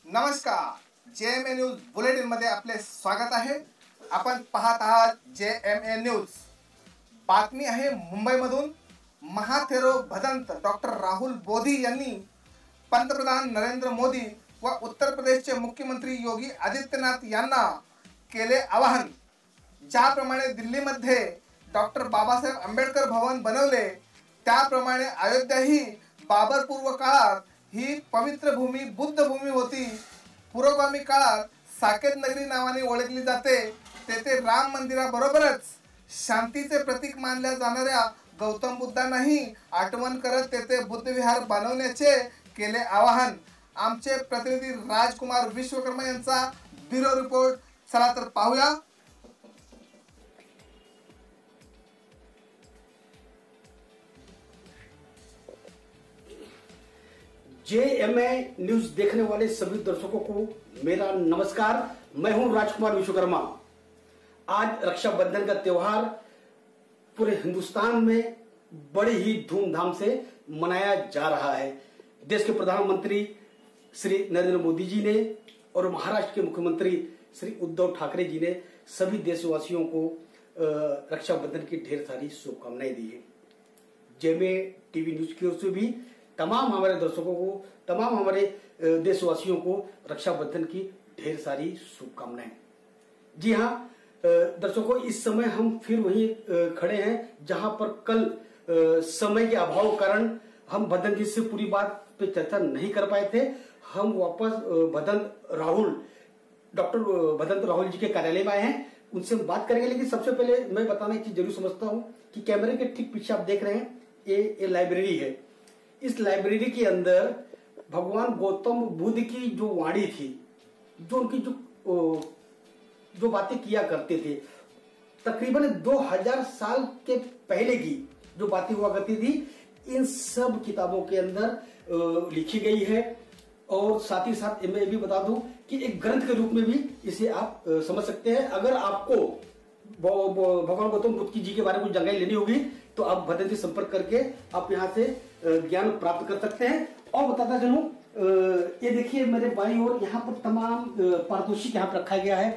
नमस्कार, JMA news bulletin मध्ये आपले स्वागत आहे। आपण पाहत आहात JMA न्यूज। बातमी आहे मुंबईमधून। महाथेरो भदंत डॉक्टर राहुल बोधी यांनी पंतप्रधान नरेंद्र मोदी व उत्तर प्रदेशचे मुख्यमंत्री योगी आदित्यनाथ यांना केले आवाहन। ज्याप्रमाणे दिल्लीमध्ये डॉक्टर बाबासाहेब आंबेडकर भवन बनवले, त्याप्रमाणे अयोध्याही बाबर पूर्व काळात ही पवित्र भूमी बुद्ध भूमी होती। पुरोगामी काळात साकेत नगरी नावाने ओळखली जाते। तेथे राम मंदिराबरोबरच शांतीचे प्रतीक मानल्या जाणाऱ्या गौतम बुद्धांनाही आठवण करत तेथे बुद्ध विहार बनवण्याचे केले आवाहन। आमचे प्रतिनिधी राजकुमार विश्वकर्मा यांचा ब्युरो रिपोर्ट। चला तर पाहूया। JMA न्यूज देखने वाले सभी दर्शकों को मेरा नमस्कार। मैं हूं राजकुमार विश्वकर्मा। आज रक्षाबंधन का त्योहार पूरे हिंदुस्तान में बड़े ही धूमधाम से मनाया जा रहा है। देश के प्रधानमंत्री श्री नरेंद्र मोदी जी ने और महाराष्ट्र के मुख्यमंत्री श्री उद्धव ठाकरे जी ने सभी देशवासियों को रक्षाबंधन की ढेर सारी शुभकामनाएं दी है। JMA टीवी न्यूज की ओर से भी तमाम हमारे दर्शकों को, तमाम हमारे देशवासियों को रक्षाबंधन की ढेर सारी शुभकामनाएं। जी हाँ दर्शकों, इस समय हम फिर वहीं खड़े हैं जहां पर कल समय के अभाव के कारण हम भदंत जी से पूरी बात पे चर्चा नहीं कर पाए थे। हम वापस डॉक्टर भदंत राहुल जी के कार्यालय में आए हैं, उनसे हम बात करेंगे। लेकिन सबसे पहले मैं बताना एक चीज जरूर समझता हूं कि कैमरे के ठीक पीछे आप देख रहे हैं, ये लाइब्रेरी है। इस लाइब्रेरी के अंदर भगवान गौतम बुद्ध की जो वाणी थी, जो उनकी जो बातें किया करते थे, तकरीबन 2000 साल के पहले की जो बातें हुआ करती थी, इन सब किताबों के अंदर लिखी गई है। और साथ ही साथ मैं भी बता दूं कि एक ग्रंथ के रूप में भी इसे आप समझ सकते हैं। अगर आपको भगवान गौतम बुद्ध जी के बारे में कुछ जानकारी लेनी होगी तो आप भदंत से संपर्क करके आप यहाँ से ज्ञान प्राप्त कर सकते हैं। और बताता चलूं, ये देखिए मेरे बाईं ओर यहाँ पर तमाम पारितोषिक यहाँ पर रखा गया है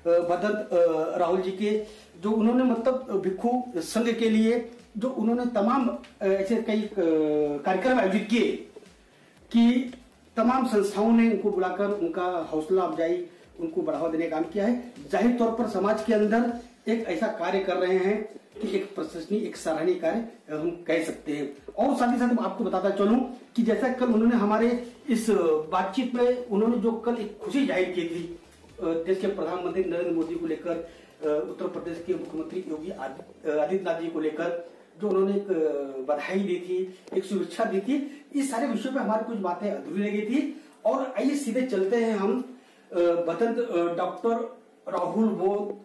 भदंत राहुल जी के, जो उन्होंने मतलब भिक्षु संघ के लिए जो उन्होंने तमाम ऐसे कई कार्यक्रम आयोजित किए कि तमाम संस्थाओं ने उनको बुलाकर उनका हौसला अफजाई, उनको बढ़ावा देने का काम किया है। जाहिर तौर पर समाज के अंदर एक ऐसा कार्य कर रहे हैं कि एक प्रशंसनीय, एक सराहनीय कार्य हम कह सकते हैं। और साथ ही साथ मैं आपको बताता चलूं कि जैसा कल उन्होंने हमारे इस बातचीत में उन्होंने जो कल एक खुशी जाहिर की थी देश के प्रधानमंत्री नरेंद्र मोदी को लेकर, उत्तर प्रदेश के मुख्यमंत्री योगी आदित्यनाथ जी को लेकर जो उन्होंने एक बधाई दी थी, एक शुभेच्छा दी थी, इस सारे विषयों पे हमारी कुछ बातें अधूरी रह गई थी। और आइए सीधे चलते हैं हम भदंत डॉक्टर राहुल बोध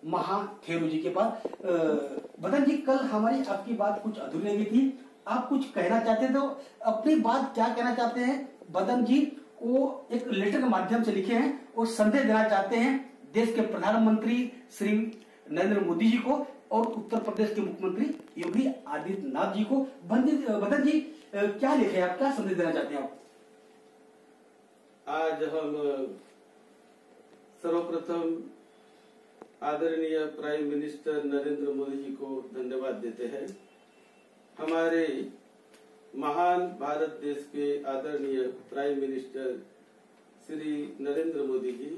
महाथेरो जी के पास। भदंत जी, कल हमारी आपकी बात कुछ अधूरी रह गई थी, आप कुछ कहना चाहते थे, तो अपनी बात क्या कहना चाहते हैं? भदंत जी वो एक लेटर के माध्यम से लिखे हैं और संदेश देना चाहते हैं देश के प्रधानमंत्री श्री नरेंद्र मोदी जी को और उत्तर प्रदेश के मुख्यमंत्री योगी आदित्यनाथ जी को। भदंत जी क्या लिखे, आप क्या संदेश देना चाहते हैं आप? आज हम सर्वप्रथम आदरणीय प्राइम मिनिस्टर नरेंद्र मोदी जी को धन्यवाद देते हैं। हमारे महान भारत देश के आदरणीय प्राइम मिनिस्टर श्री नरेंद्र मोदी जी,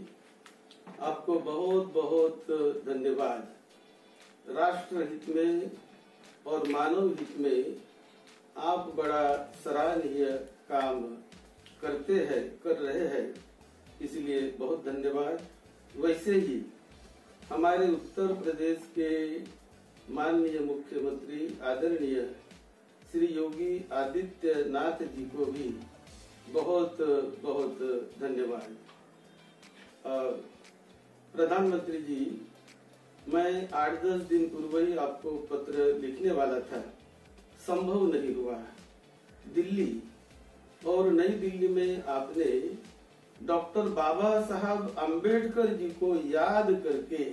आपको बहुत बहुत धन्यवाद। राष्ट्र हित में और मानव हित में आप बड़ा सराहनीय काम कर रहे हैं, इसलिए बहुत धन्यवाद। वैसे ही हमारे उत्तर प्रदेश के माननीय मुख्यमंत्री आदरणीय श्री योगी आदित्यनाथ जी को भी बहुत बहुत धन्यवाद। प्रधानमंत्री जी, मैं 8-10 दिन पूर्व ही आपको पत्र लिखने वाला था, संभव नहीं हुआ। दिल्ली और नई दिल्ली में आपने डॉक्टर बाबा साहब अम्बेडकर जी को याद करके,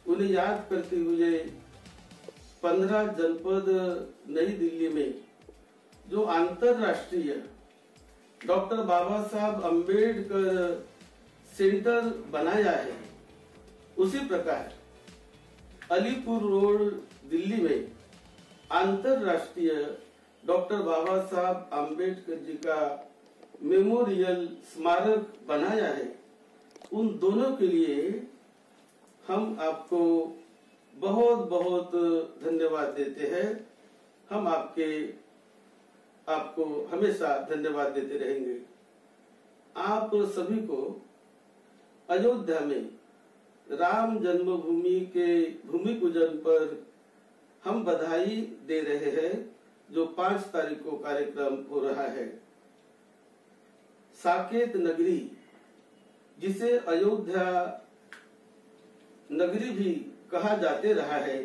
उन्हें याद करते हुए 15 जनपद नई दिल्ली में जो अंतरराष्ट्रीय डॉक्टर बाबा साहब अम्बेडकर सेंटर बनाया है, उसी प्रकार अलीपुर रोड दिल्ली में अंतरराष्ट्रीय डॉक्टर बाबा साहब अम्बेडकर जी का मेमोरियल स्मारक बनाया है। उन दोनों के लिए हम आपको बहुत बहुत धन्यवाद देते हैं। हम आपको हमेशा धन्यवाद देते रहेंगे। आप सभी को अयोध्या में राम जन्मभूमि के भूमि पूजन पर हम बधाई दे रहे हैं, जो 5 तारीख को कार्यक्रम हो रहा है। साकेत नगरी, जिसे अयोध्या नगरी भी कहा जाते रहा है,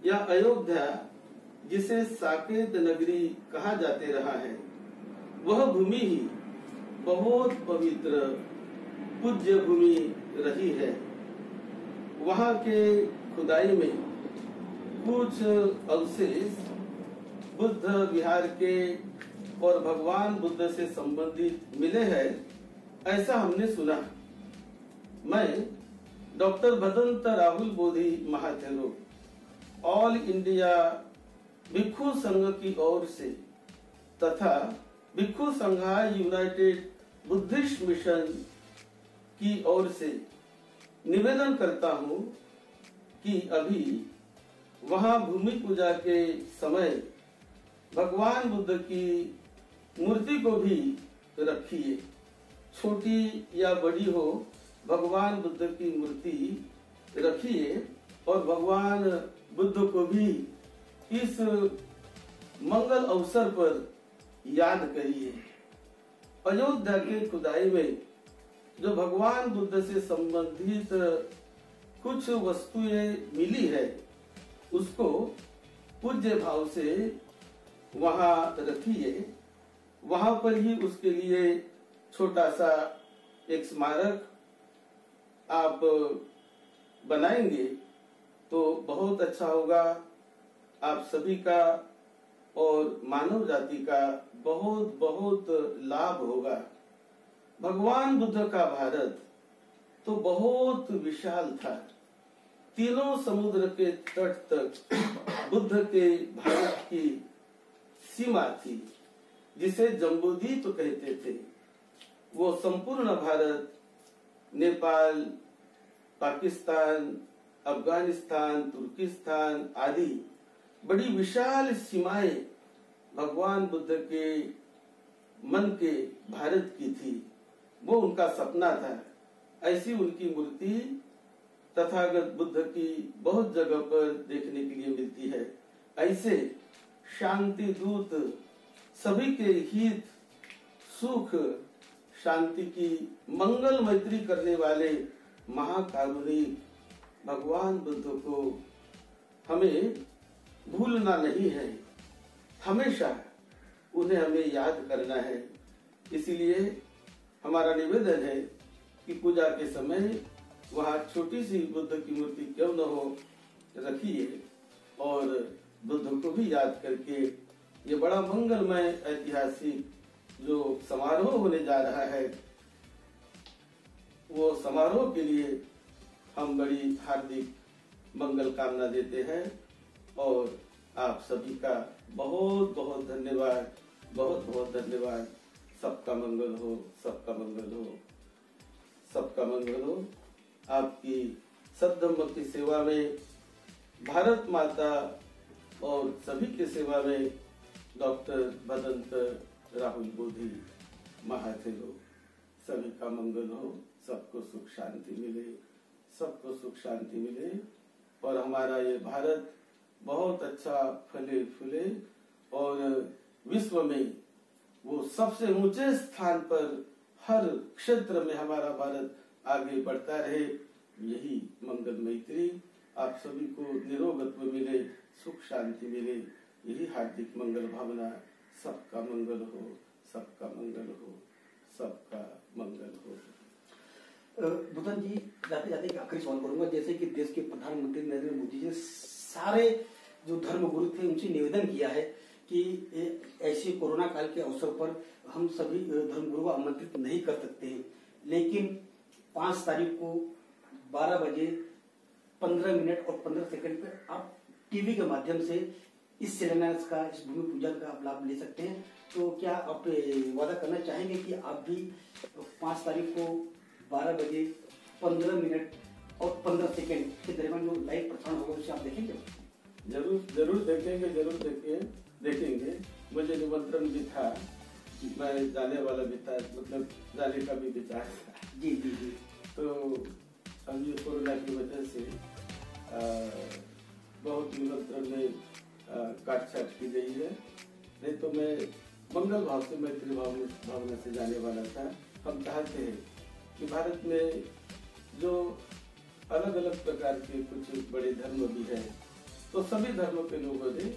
या अयोध्या जिसे साकेत नगरी कहा जाते रहा है, वह भूमि ही बहुत पवित्र पूज्य भूमि रही है। वहाँ के खुदाई में कुछ अवशेष बुद्ध विहार के और भगवान बुद्ध से संबंधित मिले हैं, ऐसा हमने सुना। मैं doctor Bhadant Rahul Bodhi Mahathero all India भिक्षु संघ की ओर से तथा भिक्षु संघाय यूनाइटेड बुद्धिस्ट मिशन की ओर से निवेदन करता हूँ कि अभी वहाँ भूमि पूजा के समय भगवान बुद्ध की मूर्ति को भी रखिए। छोटी या बड़ी हो, भगवान बुद्ध की मूर्ति रखिए और भगवान बुद्ध को भी इस मंगल अवसर पर याद करिए। अयोध्या के खुदाई में जो भगवान बुद्ध से संबंधित कुछ वस्तुएं मिली है, उसको पूज्य भाव से वहां रखिए। वहां पर ही उसके लिए छोटा सा एक स्मारक आप बनाएंगे तो बहुत अच्छा होगा। आप सभी का और मानव जाति का बहुत बहुत लाभ होगा। भगवान बुद्ध का भारत तो बहुत विशाल था। तीनों समुद्र के तट तक बुद्ध के भारत की सीमा थी, जिसे जम्बूद्वीप कहते थे। वो संपूर्ण भारत, नेपाल, पाकिस्तान, अफगानिस्तान, तुर्किस्तान आदि बड़ी विशाल सीमाएं भगवान बुद्ध के मन के भारत की थी। वो उनका सपना था। ऐसी उनकी मूर्ति तथागत बुद्ध की बहुत जगह पर देखने के लिए मिलती है। ऐसे शांति दूत, सभी के हित, सुख, शांति की मंगल मैत्री करने वाले महाकारुणिक भगवान बुद्ध को हमें भूलना नहीं है। हमेशा उन्हें हमें याद करना है। इसीलिए हमारा निवेदन है कि पूजा के समय वहाँ छोटी सी बुद्ध की मूर्ति क्यों न हो, रखिए और बुद्ध को भी याद करके ये बड़ा मंगलमय ऐतिहासिक जो समारोह होने जा रहा है, वो समारोह के लिए हम बड़ी हार्दिक मंगल कामना देते हैं। और आप सभी का बहुत बहुत धन्यवाद, बहुत बहुत धन्यवाद। सबका मंगल हो, सबका मंगल हो, सबका मंगल हो। आपकी सद्धम्म की सेवा में, भारत माता और सभी की सेवा में डॉक्टर भदंत राहुल बोधी महाथेरो। सभी का मंगल हो, सबको सुख शांति मिले, सबको सुख शांति मिले और हमारा ये भारत बहुत अच्छा फले फूले और विश्व में वो सबसे ऊंचे स्थान पर हर क्षेत्र में हमारा भारत आगे बढ़ता रहे। यही मंगल मैत्री आप सभी को निरोगत्व मिले, सुख शांति मिले, यही हार्दिक मंगल भावना। सबका मंगल हो, सबका मंगल हो, सबका मंगल हो। बुधन जी, जाते जाते एक आखिरी सवाल करूंगा। जैसे कि देश के प्रधानमंत्री नरेंद्र मोदी जी सारे जो धर्म गुरु थे उनसे निवेदन किया है कि ऐसे कोरोना काल के अवसर पर हम सभी धर्म गुरु को आमंत्रित नहीं कर सकते हैं, लेकिन 5 तारीख को 12 बजे 15 मिनट और 15 सेकंड पे आप टीवी के माध्यम से इस शिलान्यास का, इस भूमि पूजन का आप लाभ ले सकते हैं। तो क्या आप वादा करना चाहेंगे कि आप भी 5 तारीख को 12 बजे 15 मिनट और 15 सेकंड के दरमियान जो लाइव प्रसारण होगा उसे आप देखेंगे? जरूर देखेंगे, जरूर देखेंगे। मुझे निमंत्रण भी था, मैं जाने वाला भी था, मतलब जाने का भी विचार था। जी जी जी। तो अब ये कोरोना की वजह से बहुत निमंत्रण में काट छाट की गई है, नहीं तो मैं मंगल भाव से, मैत्री भावना से जाने वाला था। हम चाहते हैं कि भारत में जो अलग अलग प्रकार के कुछ बड़े धर्म भी हैं, तो सभी धर्मों के लोगों ने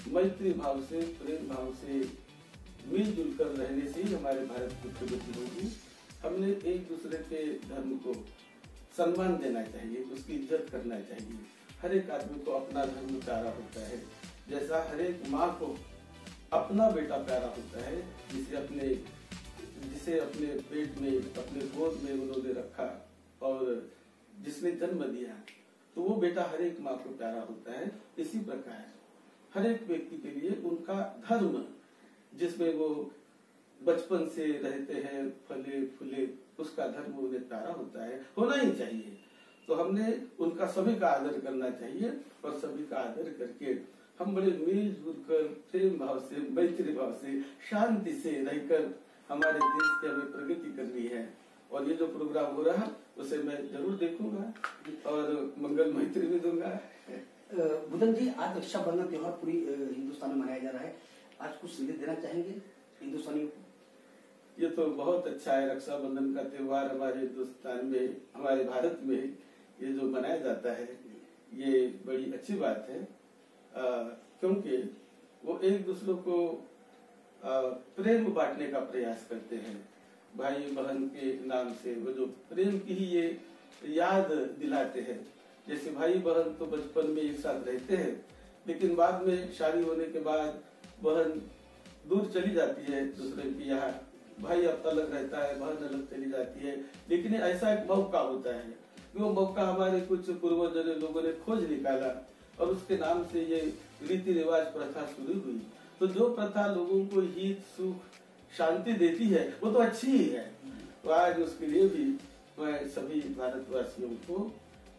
मैत्री भाव से, प्रेम भाव से मिलजुल कर रहने से ही हमारे भारत की प्रगति होगी। हमने एक दूसरे के धर्म को सम्मान देना चाहिए, उसकी इज्जत करना चाहिए। हर एक आदमी को अपना धर्म प्यारा होता है, जैसा हर एक माँ को अपना बेटा प्यारा होता है, जिसे अपने पेट में, अपने गोद में उन्होंने रखा और जिसने जन्म दिया, तो वो बेटा हर एक माँ को प्यारा होता है। इसी प्रकार हर एक व्यक्ति के लिए उनका धर्म, जिसमें वो बचपन से रहते हैं, फले फूले, उसका धर्म उन्हें प्यारा होता है, होना ही चाहिए। तो हमने उनका सभी का आदर करना चाहिए और सभी का आदर करके हम बड़े मिलजुल कर, प्रेम भाव से, मैत्री भाव से, शांति से रहकर हमारे देश की हमें प्रगति करनी है। और ये जो प्रोग्राम हो रहा उसे मैं जरूर देखूंगा और मंगल मैत्री भी दूंगा। बुधन जी, आज रक्षाबंधन त्योहार पूरी हिंदुस्तान में मनाया जा रहा है, आज कुछ संदेश देना चाहेंगे हिंदुस्तानियों को? ये तो बहुत अच्छा है, रक्षाबंधन का त्योहार हमारे हिंदुस्तान में, हमारे भारत में ये जो मनाया जाता है, ये बड़ी अच्छी बात है। क्योंकि वो एक दूसरे को प्रेम बांटने का प्रयास करते हैं। भाई बहन के नाम से वो जो प्रेम की ही ये याद दिलाते हैं। जैसे भाई बहन तो बचपन में एक साथ रहते हैं, लेकिन बाद में शादी होने के बाद बहन दूर चली जाती है दूसरे के यहाँ, भाई अब अलग रहता है, बहन अलग चली जाती है। लेकिन ऐसा एक मौका होता है, वो मौका हमारे कुछ पूर्वजों लोगों ने खोज निकाला और उसके नाम से ये रीति रिवाज प्रथा शुरू हुई। तो जो प्रथा लोगों को हित, सुख, शांति देती है वो तो अच्छी ही है। तो आज उसके लिए भी मैं सभी भारतवासियों को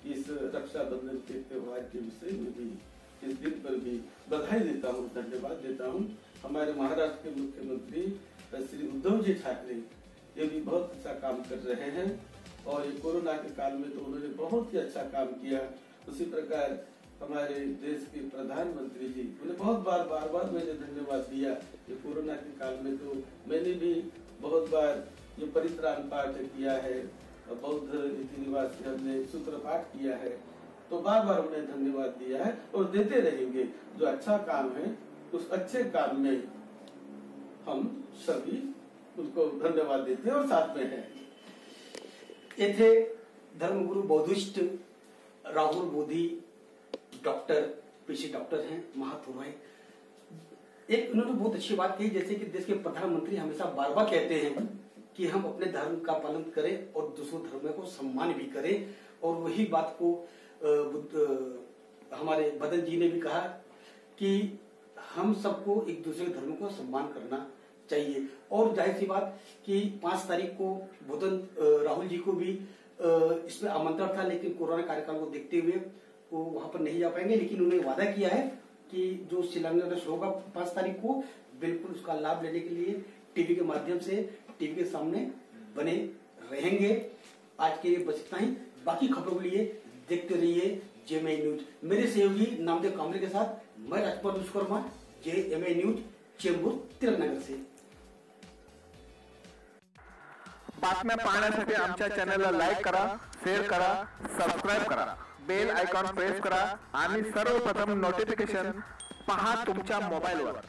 इस रक्षाबंधन के त्योहार के विषय में भी, इस दिन पर भी बधाई देता हूँ, धन्यवाद देता हूँ। हमारे महाराष्ट्र के मुख्यमंत्री श्री उद्धव जी ठाकरे ये भी बहुत अच्छा काम कर रहे हैं और ये कोरोना के काल में तो उन्होंने बहुत ही अच्छा काम किया। उसी प्रकार हमारे देश के प्रधानमंत्री जी, उन्हें बहुत बार मैंने धन्यवाद दिया। ये कोरोना के काल में तो मैंने भी बहुत बार ये परित्राण पाठ किया है, बौद्ध रीति रिवाज से हमने सूत्र पाठ किया है, तो बार उन्हें धन्यवाद दिया है और देते रहेंगे। जो अच्छा काम है उस अच्छे काम में हम सभी उनको धन्यवाद देते हैं और साथ में हैं। ये थे धर्मगुरु बौद्धिस्ट राहुल बोधी, डॉक्टर, पेशे डॉक्टर हैं, महाथुर हैं। एक उन्होंने बहुत अच्छी बात कही, जैसे कि देश के प्रधानमंत्री हमेशा बार कहते हैं कि हम अपने धर्म का पालन करें और दूसरों धर्म को सम्मान भी करें। और वही बात को हमारे बदन जी ने भी कहा कि हम सबको एक दूसरे धर्म को सम्मान करना चाहिए। और जाहिर सी बात कि 5 तारीख को बुधन राहुल जी को भी इसमें आमंत्रण था, लेकिन कोरोना कार्यकाल को देखते हुए वो वहां पर नहीं जा पाएंगे। लेकिन उन्होंने वादा किया है कि जो शिलान्यास होगा 5 तारीख को, बिल्कुल उसका लाभ लेने के लिए टीवी के माध्यम से, टीवी के सामने बने रहेंगे। आज के लिए बस इतना ही, बाकी खबरों के लिए देखते रहिए जेएमआई न्यूज। मेरे सहयोगी नामदेव कामरे के साथ मैं राजकुमार विश्वकर्मा, जेएमआई न्यूज, चेंबूर, तिलक नगर से। बातम्या पाहण्यासाठी आमच्या चॅनलला लाईक करा, शेअर करा, सबस्क्राईब करा, बेल आयकॉन प्रेस करा आणि सर्वप्रथम नोटिफिकेशन पहा तुमच्या मोबाईलवर.